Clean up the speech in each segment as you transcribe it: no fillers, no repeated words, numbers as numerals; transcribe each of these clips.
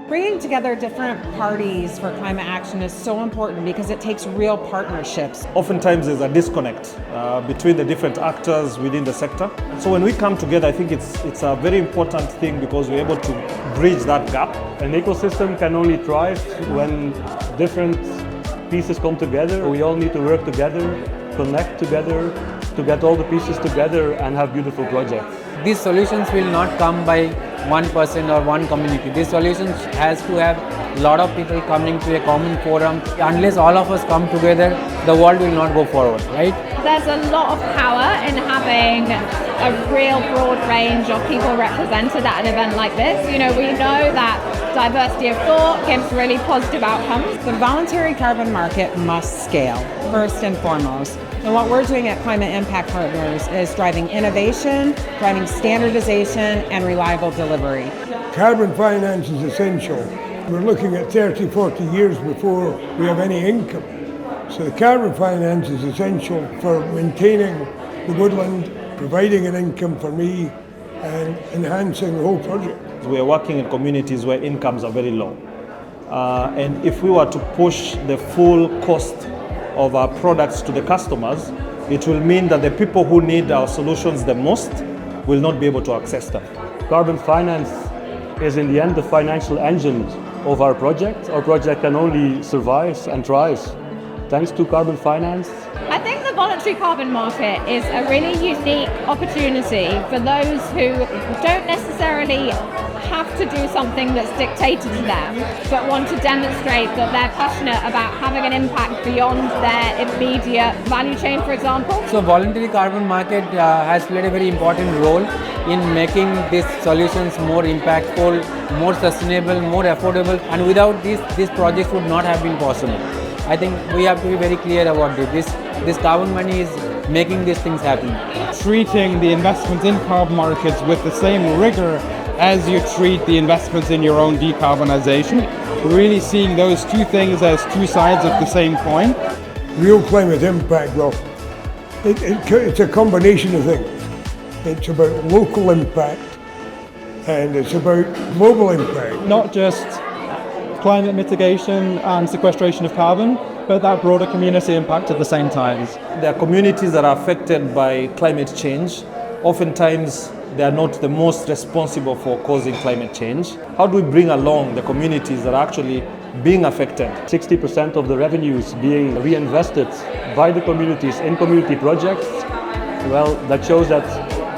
Bringing together different parties for climate action is so important because it takes real partnerships. Oftentimes there's a disconnect between the different actors within the sector. So when we come together, I think it's a very important thing because we're able to bridge that gap. An ecosystem can only thrive when different pieces come together. We all need to work together, connect together, to get all the pieces together and have beautiful projects. These solutions will not come by one person or one community. These solutions has to have a lot of people coming to a common forum. Unless all of us come together, the world will not go forward, right? There's a lot of power in having a real broad range of people represented at an event like this. We know that diversity of thought gives really positive outcomes. The voluntary carbon market must scale, first and foremost. And what we're doing at Climate Impact Partners is driving innovation, driving standardization, and reliable delivery. Carbon finance is essential. We're looking at 30, 40 years before we have any income. So the carbon finance is essential for maintaining the woodland, providing an income for me, and enhancing the whole project. We are working in communities where incomes are very low. And if we were to push the full cost of our products to the customers, it will mean that the people who need our solutions the most will not be able to access them. Carbon finance is in the end the financial engine of our project. Our project can only survive and thrive thanks to carbon finance. I think the voluntary carbon market is a really unique opportunity for those who don't necessarily have to do something that's dictated to them, but want to demonstrate that they're passionate about having an impact beyond their immediate value chain, for example. So voluntary carbon market has played a very important role in making these solutions more impactful, more sustainable, more affordable, and without these projects would not have been possible. I think we have to be very clear about this. This carbon money is making these things happen. Treating the investments in carbon markets with the same rigor as you treat the investments in your own decarbonisation. Really seeing those two things as two sides of the same coin. Real climate impact, well, it's a combination of things. It's about local impact and it's about global impact. Not just climate mitigation and sequestration of carbon, but that broader community impact at the same time. There are communities that are affected by climate change. Oftentimes, they are not the most responsible for causing climate change. How do we bring along the communities that are actually being affected? 60% of the revenues being reinvested by the communities in community projects, well, that shows that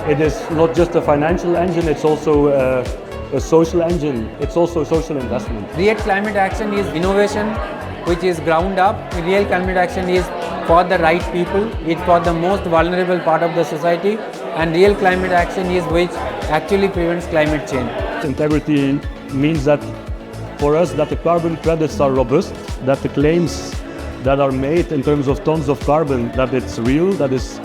it is not just a financial engine, it's also a social engine. It's also social investment. Real climate action is innovation which is ground up. Real climate action is for the right people, it's for the most vulnerable part of the society, and real climate action is which actually prevents climate change. Integrity means that for us that the carbon credits are robust, that the claims that are made in terms of tons of carbon, that it's real, that is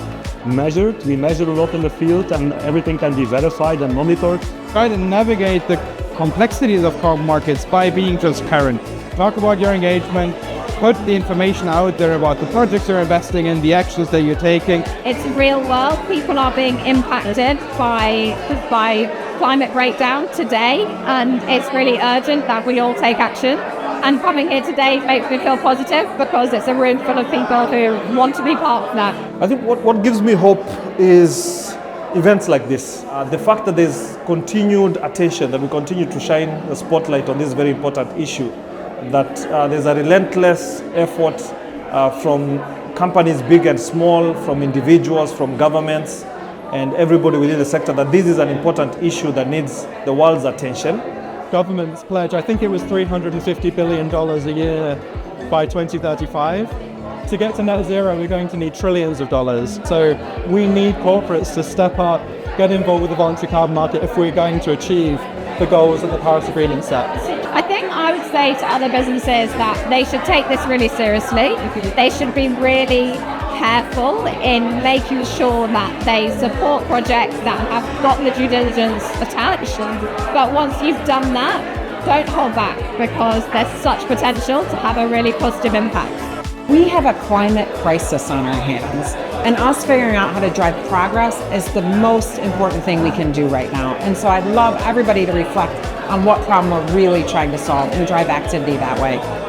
measured. We measure a lot in the field and everything can be verified and monitored. Try to navigate the complexities of carbon markets by being transparent. Talk about your engagement, put the information out there about the projects you're investing in, the actions that you're taking. It's real world. People are being impacted by climate breakdown today, and it's really urgent that we all take action. And coming here today makes me feel positive because it's a room full of people who want to be part of that. I think what gives me hope is events like this. The fact that there's continued attention, that we continue to shine the spotlight on this very important issue, that there's a relentless effort from companies big and small, from individuals, from governments, and everybody within the sector, that this is an important issue that needs the world's attention. Government's pledge, I think it was $350 billion a year by 2035. To get to net zero, we're going to need trillions of dollars. So we need corporates to step up, get involved with the voluntary carbon market if we're going to achieve the goals that the Paris Agreement sets. I think I would say to other businesses that they should take this really seriously. They should be really careful in making sure that they support projects that have got the due diligence attached. But once you've done that, don't hold back because there's such potential to have a really positive impact. We have a climate crisis on our hands. And us figuring out how to drive progress is the most important thing we can do right now. And so I'd love everybody to reflect on what problem we're really trying to solve and drive activity that way.